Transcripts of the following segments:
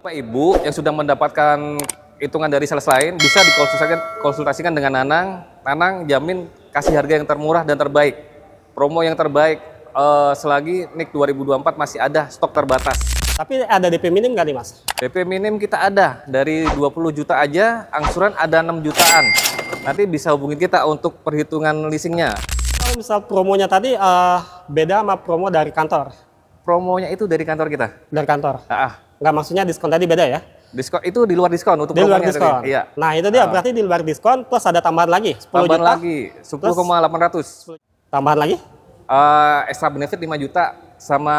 Bapak Ibu yang sudah mendapatkan hitungan dari sales lain bisa dikonsultasikan dengan Nanang. Nanang jamin kasih harga yang termurah dan terbaik. Promo yang terbaik selagi NIK 2024 masih ada stok terbatas. Tapi ada DP minim nggak nih Mas? DP minim kita ada dari 20 juta aja, angsuran ada 6 jutaan. Nanti bisa hubungin kita untuk perhitungan leasingnya. Kalau misal promonya tadi beda sama promo dari kantor? Promonya itu dari kantor kita. Dari kantor? Nggak, maksudnya diskon tadi beda ya? Diskon itu di luar diskon untuk di luar promonya diskon. tadi. Iya. Nah itu dia berarti di luar diskon plus ada tambahan lagi 10 Tambahan juta. lagi 10,800. Tambahan lagi? Extra benefit 5 juta sama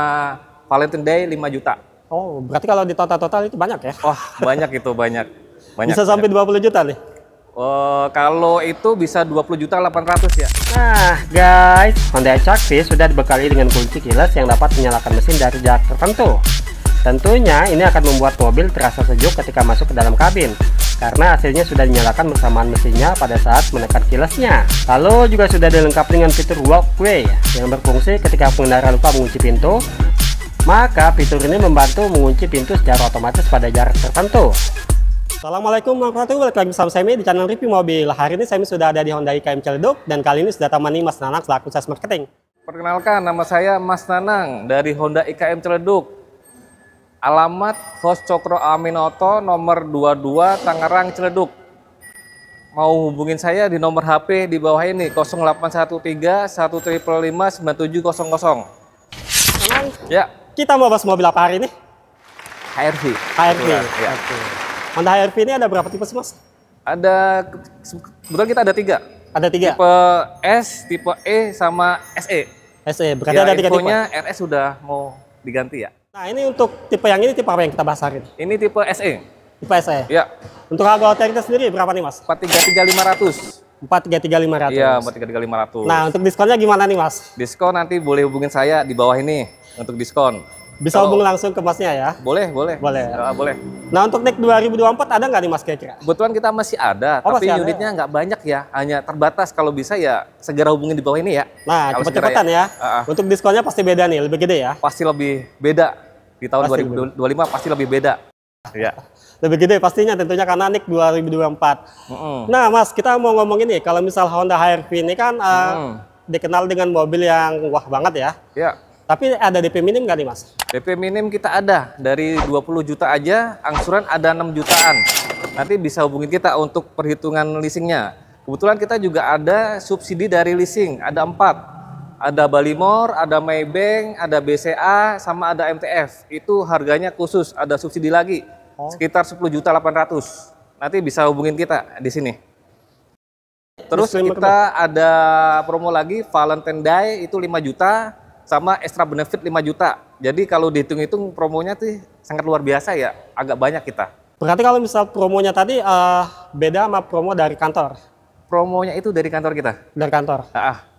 Valentine Day 5 juta. Oh, berarti kalau di total itu banyak ya? Wah, banyak itu banyak. Bisa sampai 20 juta nih. Kalau itu bisa 20 juta 800 ya. Nah guys, Honda HRV sudah dibekali dengan kunci keyless yang dapat menyalakan mesin dari jarak tertentu. Tentunya ini akan membuat mobil terasa sejuk ketika masuk ke dalam kabin, karena AC-nya sudah dinyalakan bersamaan mesinnya pada saat menekan keyless-nya. Lalu juga sudah dilengkapi dengan fitur walkway yang berfungsi ketika pengendara lupa mengunci pintu. Maka fitur ini membantu mengunci pintu secara otomatis pada jarak tertentu. Assalamualaikum warahmatullahi wabarakatuh. Balik lagi bersama saya di channel review mobil. Hari ini saya sudah ada di Honda IKM Ciledug dan kali ini sudah temani Mas Nanang selaku sales marketing. Perkenalkan, nama saya Mas Nanang dari Honda IKM Ciledug. Alamat Hos Cokro Aminoto nomor 22 Tangerang Ciledug. Mau hubungin saya di nomor HP di bawah ini 0813 155 9700. Memang Ya, kita mau bahas mobil apa hari ini? HRV. HRV. Ya. Oke. Honda HRV ini ada berapa tipe sih Mas? Ada, kebetulan kita ada 3. Ada 3. Tipe S, tipe E, sama SE. SE, berarti Ya, ada 3 tipe. infonya RS sudah mau diganti ya. Nah ini untuk tipe yang ini tipe apa yang kita bahas hari ini? Ini tipe SE. Tipe SE. Ya, Untuk harga OTR sendiri berapa nih Mas? 433.500. 433.500. Iya, 433.500. Nah untuk diskonnya gimana nih Mas? Diskon nanti boleh hubungin saya di bawah ini untuk diskon. Bisa hubung langsung ke Masnya ya? Boleh, boleh. Boleh. Ya, boleh. Nah untuk NIK 2024 ada nggak nih Mas kira-kira? Kebetulan kita masih ada, Oh, tapi masih ada unitnya nggak banyak ya, hanya terbatas. Kalau bisa ya segera hubungin di bawah ini ya. Nah Kalau cepet-cepetan segera ya. Untuk diskonnya pasti beda nih, lebih gede ya? Pasti lebih beda di tahun Pasti 2025 pasti lebih beda. Ya. Lebih gede pastinya tentunya karena NIK 2024. Nah Mas, kita mau ngomongin nih, kalau misal Honda HR-V ini kan dikenal dengan mobil yang wah banget ya. Ya. Tapi ada DP minim nggak nih Mas? DP minim kita ada dari 20 juta aja, angsuran ada 6 jutaan. Nanti bisa hubungin kita untuk perhitungan leasingnya. Kebetulan kita juga ada subsidi dari leasing, ada 4. Ada Balimor, ada Maybank, ada BCA, sama ada MTF. Itu harganya khusus, ada subsidi lagi. Sekitar 10.800.000. Nanti bisa hubungin kita di sini. Terus kita ada promo lagi, Valentine Day itu 5 juta. Sama extra benefit 5 juta. Jadi kalau dihitung-hitung promonya tuh sangat luar biasa ya, agak banyak kita. Berarti kalau misal promonya tadi beda sama promo dari kantor? Promonya itu dari kantor kita. Dari kantor?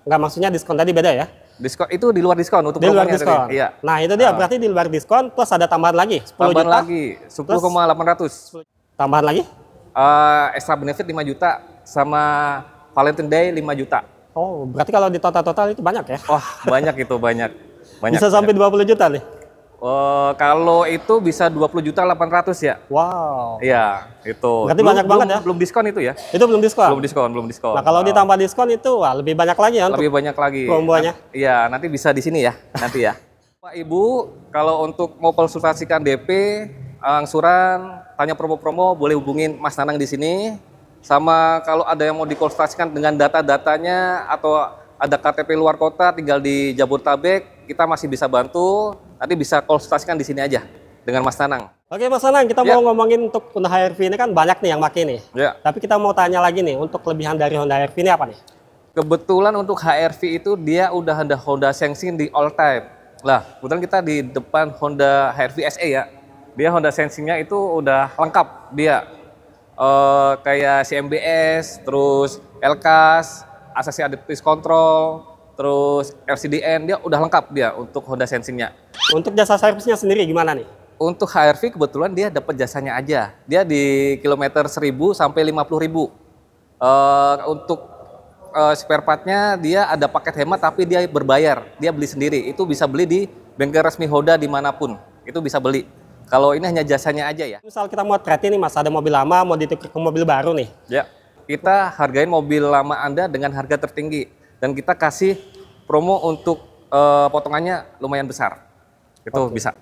Nggak, maksudnya diskon tadi beda ya? Diskon itu di luar diskon untuk di luar promonya diskon. tadi. Iya. Nah itu dia berarti di luar diskon plus ada tambahan lagi 10 tambahan juta. lagi 10,800. Tambahan lagi? Extra benefit 5 juta sama Valentine Day 5 juta. Oh, berarti kalau di total itu banyak ya? Wah, banyak itu, banyak. Bisa sampai 20 juta nih? Kalau itu bisa 20.800.000 ya. Wow. Iya, itu. Berarti banyak banget ya? Belum diskon itu ya? Itu belum diskon? Belum diskon. Nah, kalau ditambah diskon itu wah, lebih banyak lagi ya? Lebih banyak lagi. Promonya? Iya, nanti bisa di sini ya, nanti ya. Pak Ibu, kalau untuk mau konsultasikan DP, angsuran, tanya promo-promo, boleh hubungin Mas Nanang di sini. Sama kalau ada yang mau dikonsultasikan dengan data-datanya atau ada KTP luar kota tinggal di Jabodetabek, kita masih bisa bantu. Nanti bisa konsultasikan di sini aja dengan Mas Nanang. Oke Mas Nanang, kita mau ngomongin untuk Honda HR-V ini kan banyak nih yang pakai nih. Ya. Tapi kita mau tanya lagi nih, untuk kelebihan dari Honda HR-V ini apa nih? Kebetulan untuk HR-V itu dia udah ada Honda Sensing di all time. Lah, kebetulan kita di depan Honda HR-V SE ya. Dia Honda Sensing-nya itu udah lengkap dia. Kayak CMBS, terus LCAS, ACC Adaptive Control, terus LCDN, dia udah lengkap dia untuk Honda Sensing-nya. Untuk jasa servisnya sendiri gimana nih? Untuk HR-V kebetulan dia dapat jasanya aja. Dia di kilometer 1.000 sampai 50.000. Untuk spare part-nya dia ada paket hemat tapi dia berbayar. Dia beli sendiri. Itu bisa beli di bengkel resmi Honda dimanapun. Itu bisa beli. Kalau ini hanya jasanya aja ya. Misal kita mau trade nih Mas, ada mobil lama mau ditukar ke mobil baru nih. Ya, kita hargain mobil lama Anda dengan harga tertinggi. Dan kita kasih promo untuk potongannya lumayan besar. Itu bisa.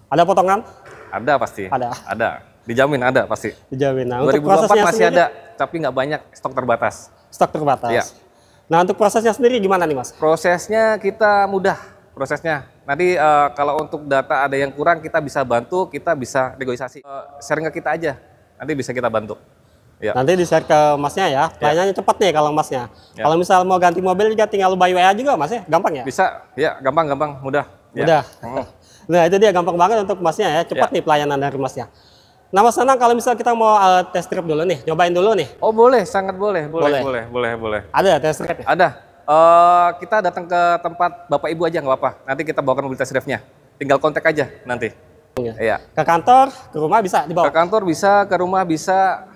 Ada potongan? Ada pasti. Ada. Dijamin ada pasti. Dijamin. Nah, 2024 untuk prosesnya masih sendiri, ada, tapi nggak banyak, stok terbatas. Stok terbatas. Iya. Nah, untuk prosesnya sendiri gimana nih Mas? Prosesnya kita mudah. Prosesnya. Nanti kalau untuk data ada yang kurang, kita bisa bantu, kita bisa negosiasi. Share ke kita aja, nanti bisa kita bantu. Ya. Nanti di-share ke Masnya ya. Pelayanannya cepat nih kalau Masnya. Ya. Kalau misal mau ganti mobil juga tinggal by WA juga Mas ya, gampang ya? Bisa, ya gampang, mudah. Mudah. Ya. Nah, itu dia gampang banget untuk Masnya ya, cepat nih pelayanan dari Masnya. Nah Mas Nanang, kalau misal kita mau test drive dulu nih, nyobain dulu nih. Oh boleh, sangat boleh. Ada test drive ya? Ada. Kita datang ke tempat Bapak Ibu aja nggak apa-apa. Nanti kita bawakan mobil test drive-nya. Tinggal kontak aja nanti. Iya. Ke kantor, ke rumah bisa dibawa? Ke kantor bisa, ke rumah bisa,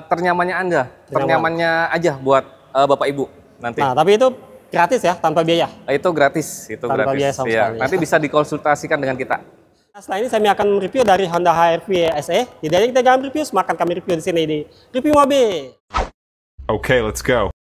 ternyamannya Anda. Ternyamannya aja buat Bapak Ibu nanti. Nah, tapi itu gratis ya, tanpa biaya? Itu gratis. Tanpa biaya sama sekali. Nanti bisa dikonsultasikan dengan kita. Nah, setelah ini saya akan review dari Honda HR-V SE. Jadi kita jangan review, semakan kami review di sini di Review Mobil. Okay, let's go.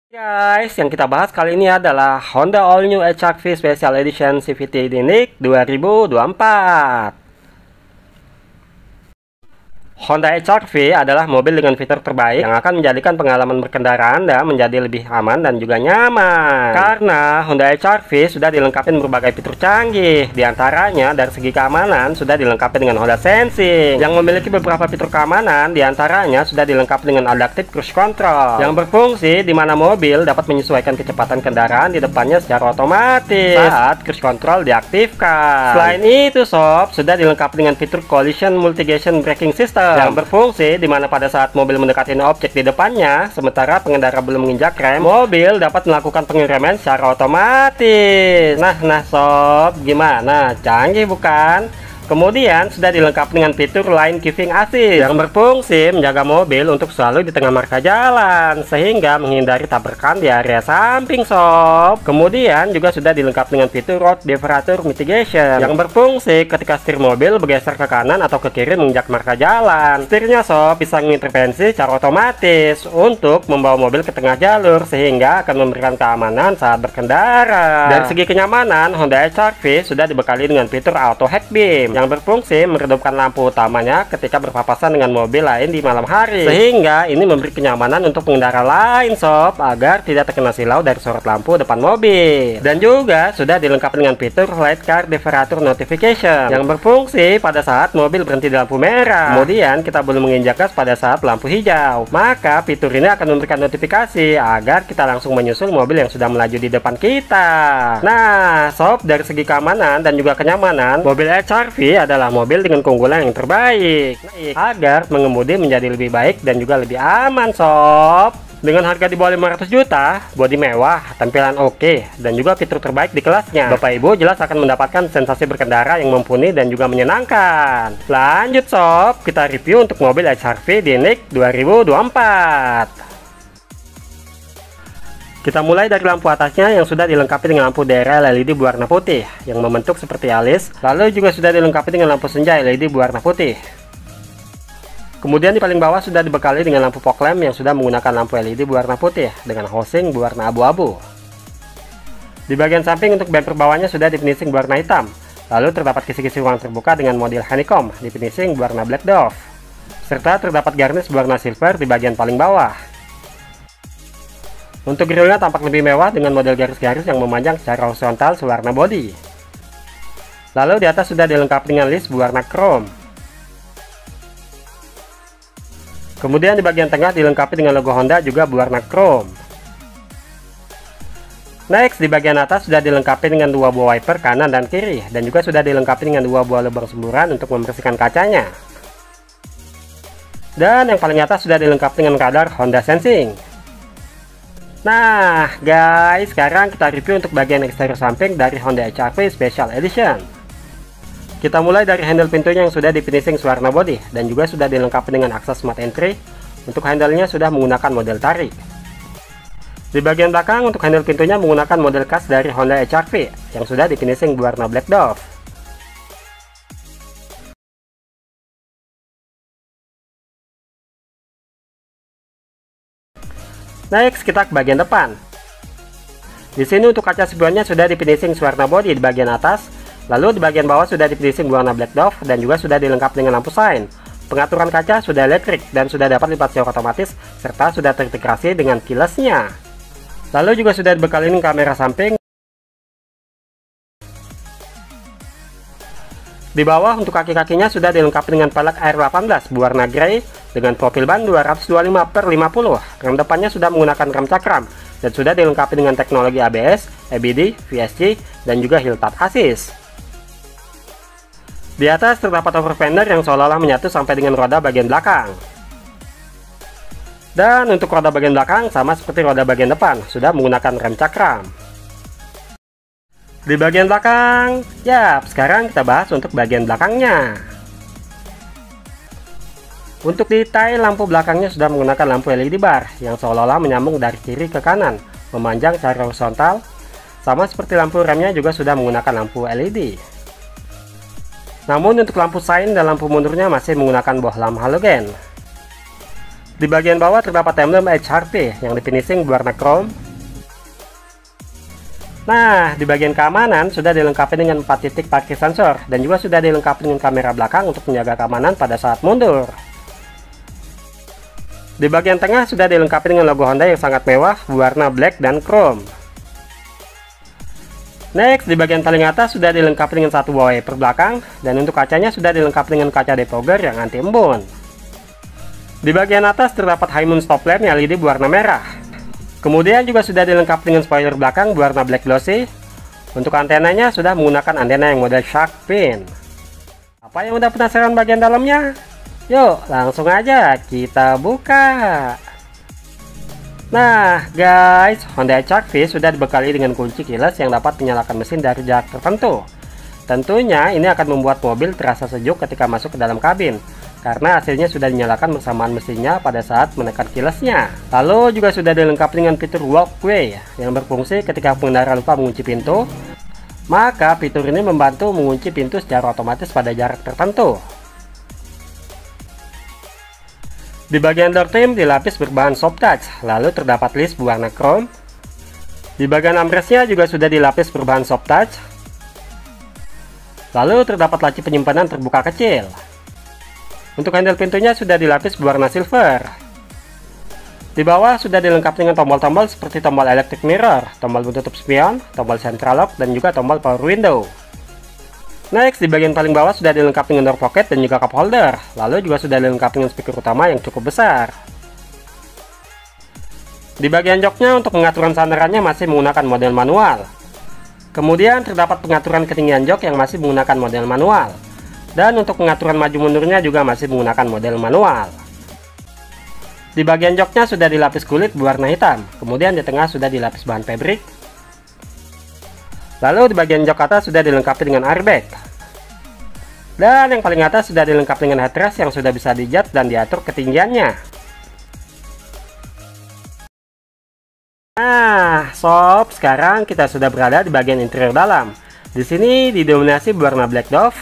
Guys, yang kita bahas kali ini adalah Honda All New HR-V Special Edition CVT Unique 2024. Honda HR-V adalah mobil dengan fitur terbaik yang akan menjadikan pengalaman berkendara Anda menjadi lebih aman dan juga nyaman. Karena Honda HR-V sudah dilengkapi berbagai fitur canggih, diantaranya dari segi keamanan sudah dilengkapi dengan Honda Sensing yang memiliki beberapa fitur keamanan, diantaranya sudah dilengkapi dengan Adaptive Cruise Control yang berfungsi di mana mobil dapat menyesuaikan kecepatan kendaraan di depannya secara otomatis saat cruise control diaktifkan. Selain itu sob, sudah dilengkapi dengan fitur Collision Mitigation Braking System yang berfungsi di mana pada saat mobil mendekati objek di depannya, sementara pengendara belum menginjak rem, mobil dapat melakukan pengereman secara otomatis. Nah sob, gimana? Canggih bukan? Kemudian sudah dilengkapi dengan fitur Line Keeping Assist yang berfungsi menjaga mobil untuk selalu di tengah marka jalan sehingga menghindari tabrakan di area samping sob. Kemudian juga sudah dilengkapi dengan fitur Road Departure Mitigation yang berfungsi ketika setir mobil bergeser ke kanan atau ke kiri menginjak marka jalan. Setirnya sob bisa mengintervensi secara otomatis untuk membawa mobil ke tengah jalur sehingga akan memberikan keamanan saat berkendara. Dari segi kenyamanan, Honda HR-V sudah dibekali dengan fitur Auto Head Beam yang berfungsi meredupkan lampu utamanya ketika berpapasan dengan mobil lain di malam hari, sehingga ini memberi kenyamanan untuk pengendara lain sob agar tidak terkena silau dari sorot lampu depan mobil. Dan juga sudah dilengkapi dengan fitur Light Car Departure Notification yang berfungsi pada saat mobil berhenti di lampu merah, kemudian kita belum menginjak gas pada saat lampu hijau, maka fitur ini akan memberikan notifikasi agar kita langsung menyusul mobil yang sudah melaju di depan kita. Nah sob, dari segi keamanan dan juga kenyamanan, mobil HR-V adalah mobil dengan keunggulan yang terbaik agar mengemudi menjadi lebih baik dan juga lebih aman sob. Dengan harga di bawah 500 juta, bodi mewah, tampilan oke, dan juga fitur terbaik di kelasnya, Bapak Ibu jelas akan mendapatkan sensasi berkendara yang mumpuni dan juga menyenangkan. Lanjut sob, kita review untuk mobil HR-V Unique 2024. Kita mulai dari lampu atasnya yang sudah dilengkapi dengan lampu daerah LED berwarna putih yang membentuk seperti alis, lalu juga sudah dilengkapi dengan lampu senja LED berwarna putih. Kemudian di paling bawah sudah dibekali dengan lampu fog lamp yang sudah menggunakan lampu LED berwarna putih dengan housing berwarna abu-abu. Di bagian samping untuk bumper bawahnya sudah di finishing berwarna hitam, lalu terdapat kisi-kisi ruang terbuka dengan model honeycomb di finishing berwarna black dove, serta terdapat garnish berwarna silver di bagian paling bawah. Untuk grillnya tampak lebih mewah dengan model garis-garis yang memanjang secara horizontal sewarna bodi. Lalu di atas sudah dilengkapi dengan list berwarna chrome. Kemudian di bagian tengah dilengkapi dengan logo Honda juga berwarna chrome. Next, di bagian atas sudah dilengkapi dengan dua buah wiper kanan dan kiri, dan juga sudah dilengkapi dengan dua buah lubang semburan untuk membersihkan kacanya. Dan yang paling atas sudah dilengkapi dengan radar Honda Sensing. Nah guys, sekarang kita review untuk bagian eksterior samping dari Honda HR-V Special Edition. Kita mulai dari handle pintunya yang sudah di finishing warna body dan juga sudah dilengkapi dengan akses smart entry. Untuk handle-nya sudah menggunakan model tarik. Di bagian belakang untuk handle pintunya menggunakan model khas dari Honda HR-V yang sudah di finishing berwarna black dove. Next, kita ke bagian depan. Di sini untuk kaca spionnya sudah di finishing warna body di bagian atas. Lalu di bagian bawah sudah di finishing berwarna black dove dan juga sudah dilengkapi dengan lampu sign. Pengaturan kaca sudah elektrik dan sudah dapat lipat jauh otomatis serta sudah terintegrasi dengan keyless-nya. Lalu juga sudah dibekali dengan kamera samping. Di bawah untuk kaki-kakinya sudah dilengkapi dengan pelek Air 18 berwarna grey dengan profil ban 225/50. Rem depannya sudah menggunakan rem cakram dan sudah dilengkapi dengan teknologi ABS, EBD, VSC, dan juga hill touch assist. Di atas terdapat over fender yang seolah-olah menyatu sampai dengan roda bagian belakang. Dan untuk roda bagian belakang sama seperti roda bagian depan, sudah menggunakan rem cakram. Di bagian belakang, sekarang kita bahas untuk bagian belakangnya. Untuk detail lampu belakangnya sudah menggunakan lampu LED bar yang seolah-olah menyambung dari kiri ke kanan, memanjang secara horizontal. Sama seperti lampu remnya juga sudah menggunakan lampu LED. Namun untuk lampu sign dan lampu mundurnya masih menggunakan bohlam halogen. Di bagian bawah terdapat emblem HR-V yang di finishing berwarna chrome. Nah, di bagian keamanan sudah dilengkapi dengan 4 titik parkir sensor dan juga sudah dilengkapi dengan kamera belakang untuk menjaga keamanan pada saat mundur. Di bagian tengah sudah dilengkapi dengan logo Honda yang sangat mewah berwarna black dan chrome. Next, di bagian paling atas sudah dilengkapi dengan satu wiper belakang dan untuk kacanya sudah dilengkapi dengan kaca defogger yang anti embun. Di bagian atas terdapat high moon stop lamp LED berwarna merah. Kemudian juga sudah dilengkapi dengan spoiler belakang berwarna black glossy. Untuk antenanya sudah menggunakan antena yang model shark fin. Apa yang udah penasaran bagian dalamnya? Yuk, langsung aja kita buka. Nah guys, Honda HR-V sudah dibekali dengan kunci keyless yang dapat menyalakan mesin dari jarak tertentu. Tentunya ini akan membuat mobil terasa sejuk ketika masuk ke dalam kabin, karena hasilnya sudah dinyalakan bersamaan mesinnya pada saat menekan keyless-nya. Lalu juga sudah dilengkapi dengan fitur walkway yang berfungsi ketika pengendara lupa mengunci pintu. Maka fitur ini membantu mengunci pintu secara otomatis pada jarak tertentu. Di bagian door trim dilapis berbahan soft touch, lalu terdapat list berwarna chrome. Di bagian armrestnya juga sudah dilapis berbahan soft touch. Lalu terdapat laci penyimpanan terbuka kecil. Untuk handle pintunya sudah dilapis berwarna silver. Di bawah sudah dilengkapi dengan tombol-tombol seperti tombol electric mirror, tombol penutup spion, tombol central lock, dan juga tombol power window. Next, di bagian paling bawah sudah dilengkapi dengan door pocket dan juga cup holder. Lalu juga sudah dilengkapi dengan speaker utama yang cukup besar. Di bagian joknya untuk pengaturan sandarannya masih menggunakan model manual. Kemudian terdapat pengaturan ketinggian jok yang masih menggunakan model manual. Dan untuk pengaturan maju mundurnya juga masih menggunakan model manual. Di bagian joknya sudah dilapis kulit berwarna hitam. Kemudian di tengah sudah dilapis bahan fabric. Lalu di bagian jok atas sudah dilengkapi dengan airbag. Dan yang paling atas sudah dilengkapi dengan headrest yang sudah bisa di-adjust dan diatur ketinggiannya. Nah, sob, sekarang kita sudah berada di bagian interior dalam. Di sini didominasi berwarna black dove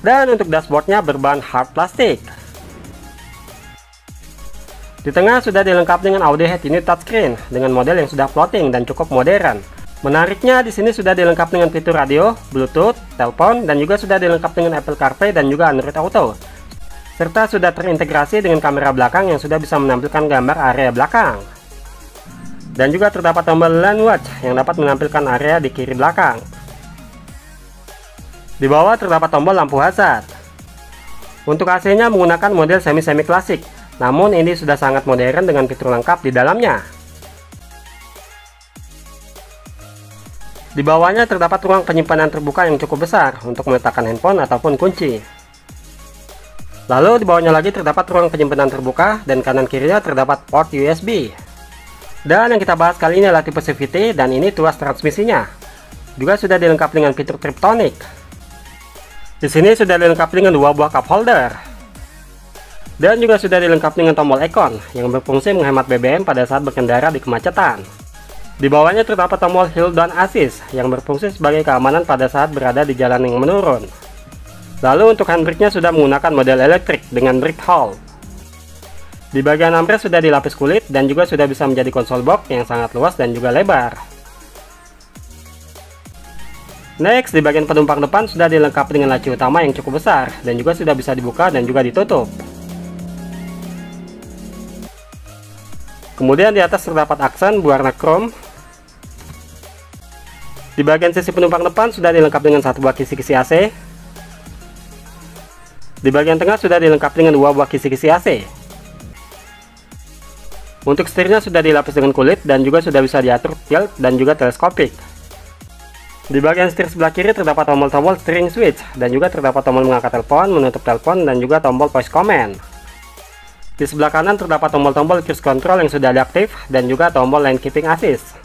dan untuk dashboardnya berbahan hard plastik. Di tengah sudah dilengkapi dengan audio head unit touchscreen dengan model yang sudah floating dan cukup modern. Menariknya di sini sudah dilengkapi dengan fitur radio, Bluetooth, telepon, dan juga sudah dilengkapi dengan Apple CarPlay dan juga Android Auto. Serta sudah terintegrasi dengan kamera belakang yang sudah bisa menampilkan gambar area belakang. Dan juga terdapat tombol lane watch yang dapat menampilkan area di kiri belakang. Di bawah terdapat tombol lampu hazard. Untuk AC-nya menggunakan model semi-semi klasik, namun ini sudah sangat modern dengan fitur lengkap di dalamnya. Di bawahnya terdapat ruang penyimpanan terbuka yang cukup besar untuk meletakkan handphone ataupun kunci. Lalu di bawahnya lagi terdapat ruang penyimpanan terbuka dan kanan kirinya terdapat port USB. Dan yang kita bahas kali ini adalah tipe CVT dan ini tuas transmisinya. Juga sudah dilengkapi dengan fitur Triptonic. Di sini sudah dilengkapi dengan dua buah cup holder. Dan juga sudah dilengkapi dengan tombol icon yang berfungsi menghemat BBM pada saat berkendara di kemacetan. Di bawahnya terdapat tombol hill dan assist yang berfungsi sebagai keamanan pada saat berada di jalan yang menurun. Lalu untuk handbrake-nya sudah menggunakan model elektrik dengan brake hold. Di bagian armrest sudah dilapis kulit dan juga sudah bisa menjadi konsol box yang sangat luas dan juga lebar. Next, di bagian penumpang depan sudah dilengkapi dengan laci utama yang cukup besar dan juga sudah bisa dibuka dan juga ditutup. Kemudian di atas terdapat aksen berwarna chrome. Di bagian sisi penumpang depan sudah dilengkapi dengan satu buah kisi-kisi AC. Di bagian tengah sudah dilengkapi dengan dua buah kisi-kisi AC. Untuk setirnya sudah dilapis dengan kulit dan juga sudah bisa diatur tilt dan juga teleskopik. Di bagian setir sebelah kiri terdapat tombol-tombol steering switch dan juga terdapat tombol mengangkat telepon, menutup telepon, dan juga tombol voice command. Di sebelah kanan terdapat tombol-tombol cruise control yang sudah diaktif dan juga tombol lane keeping assist.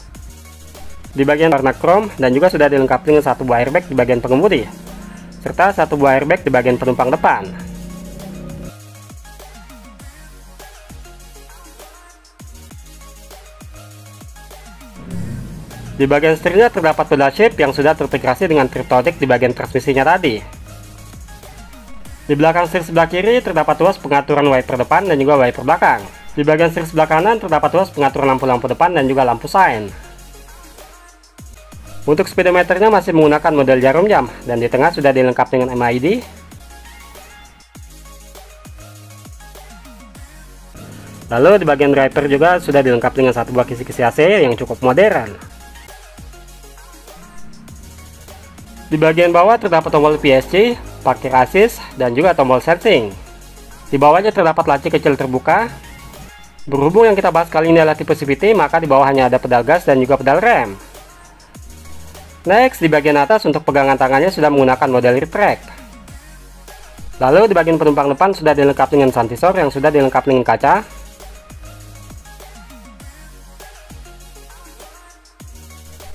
Di bagian warna chrome dan juga sudah dilengkapi dengan satu buah airbag di bagian pengemudi serta satu buah airbag di bagian penumpang depan. Di bagian setirnya terdapat pedal shift yang sudah terintegrasi dengan triptodik di bagian transmisinya tadi. Di belakang setir sebelah kiri terdapat tuas pengaturan wiper depan dan juga wiper belakang. Di bagian setir sebelah kanan terdapat tuas pengaturan lampu-lampu depan dan juga lampu sign. Untuk speedometernya masih menggunakan model jarum jam dan di tengah sudah dilengkapi dengan MID. Lalu di bagian driver juga sudah dilengkapi dengan satu buah kisi-kisi AC yang cukup modern. Di bagian bawah terdapat tombol PSG, parkir assist, dan juga tombol sensing. Di bawahnya terdapat laci kecil terbuka. Berhubung yang kita bahas kali ini adalah tipe CVT, maka di bawah hanya ada pedal gas dan juga pedal rem. Next, di bagian atas untuk pegangan tangannya sudah menggunakan model retract. Lalu di bagian penumpang depan sudah dilengkapi dengan santisor yang sudah dilengkapi dengan kaca.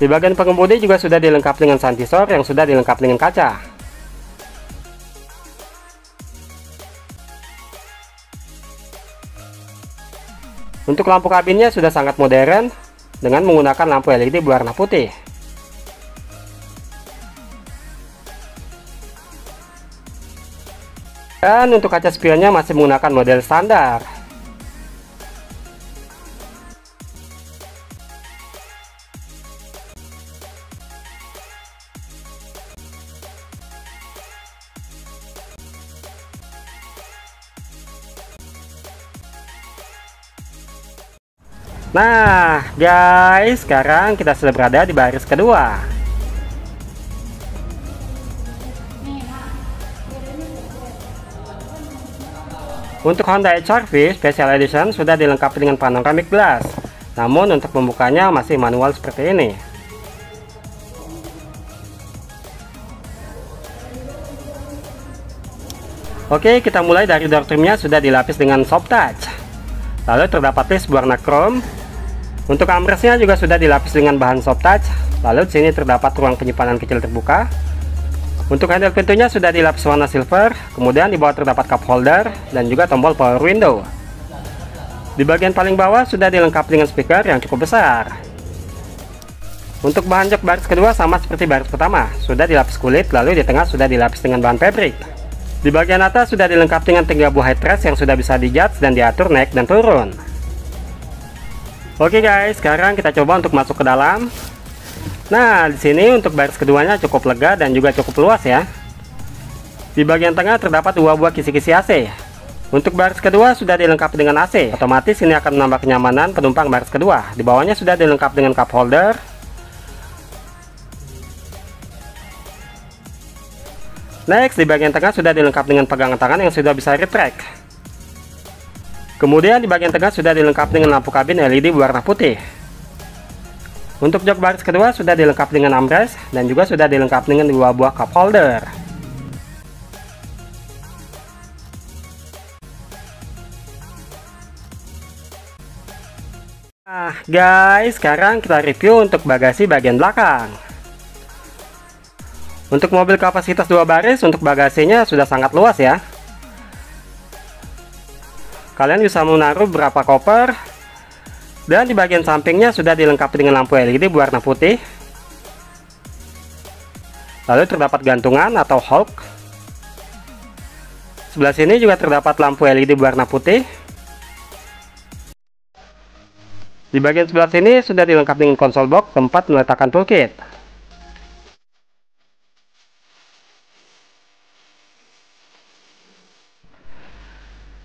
Di bagian pengemudi juga sudah dilengkapi dengan santisor yang sudah dilengkapi dengan kaca. Untuk lampu kabinnya sudah sangat modern dengan menggunakan lampu LED berwarna putih. Dan untuk kaca spionnya masih menggunakan model standar. Nah guys, sekarang kita sudah berada di baris kedua. Untuk Honda HR-V Special Edition sudah dilengkapi dengan panoramic glass, namun untuk membukanya masih manual seperti ini. Oke, kita mulai dari door trimnya sudah dilapis dengan soft touch. Lalu terdapat list berwarna chrome. Untuk armrestnya juga sudah dilapis dengan bahan soft touch. Lalu di sini terdapat ruang penyimpanan kecil terbuka. Untuk handle pintunya sudah dilapis warna silver, kemudian di bawah terdapat cup holder dan juga tombol power window. Di bagian paling bawah sudah dilengkapi dengan speaker yang cukup besar. Untuk bahan jok baris kedua sama seperti baris pertama, sudah dilapis kulit, lalu di tengah sudah dilapis dengan bahan fabric. Di bagian atas sudah dilengkapi dengan 3 buah headrest yang sudah bisa di-adjust dan diatur naik dan turun. Oke guys, sekarang kita coba untuk masuk ke dalam. Nah, di sini untuk baris keduanya cukup lega dan juga cukup luas ya. Di bagian tengah terdapat 2 buah kisi-kisi AC. Untuk baris kedua sudah dilengkapi dengan AC. Otomatis ini akan menambah kenyamanan penumpang baris kedua. Di bawahnya sudah dilengkapi dengan cup holder. Next, di bagian tengah sudah dilengkapi dengan pegangan tangan yang sudah bisa retract. Kemudian di bagian tengah sudah dilengkapi dengan lampu kabin LED berwarna putih. Untuk jok baris kedua sudah dilengkapi dengan armrest dan juga sudah dilengkapi dengan 2 buah cup holder. Nah guys, sekarang kita review untuk bagasi bagian belakang. Untuk mobil kapasitas 2 baris, untuk bagasinya sudah sangat luas ya. Kalian bisa menaruh beberapa koper. Dan di bagian sampingnya sudah dilengkapi dengan lampu LED berwarna putih. Lalu terdapat gantungan atau hook. Sebelah sini juga terdapat lampu LED berwarna putih. Di bagian sebelah sini sudah dilengkapi dengan konsol box tempat meletakkan toolkit.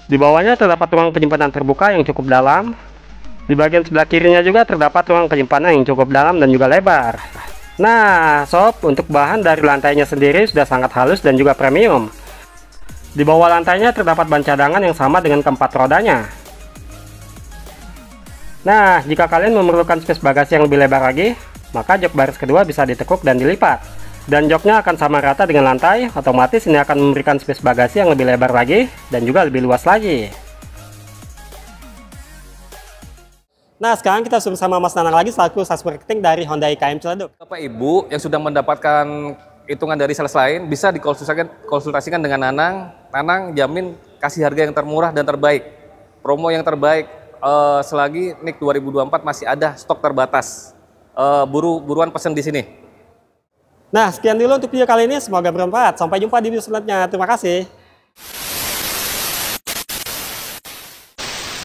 Di bawahnya terdapat ruang penyimpanan terbuka yang cukup dalam. Di bagian sebelah kirinya juga terdapat ruang penyimpanan yang cukup dalam dan juga lebar. Nah, sob, untuk bahan dari lantainya sendiri sudah sangat halus dan juga premium. Di bawah lantainya terdapat ban cadangan yang sama dengan keempat rodanya. Nah, jika kalian memerlukan space bagasi yang lebih lebar lagi, maka jok baris kedua bisa ditekuk dan dilipat. Dan joknya akan sama rata dengan lantai, otomatis ini akan memberikan space bagasi yang lebih lebar lagi dan juga lebih luas lagi. Nah, sekarang kita sudah bersama Mas Nanang lagi selaku sales marketing dari Hyundai KM Ciledug. Bapak Ibu yang sudah mendapatkan hitungan dari sales lain bisa dikonsultasikan dengan Nanang. Nanang jamin kasih harga yang termurah dan terbaik. Promo yang terbaik selagi NIK 2024 masih ada stok terbatas. Buruan pesen di sini. Nah, sekian dulu untuk video kali ini. Semoga bermanfaat. Sampai jumpa di video selanjutnya. Terima kasih.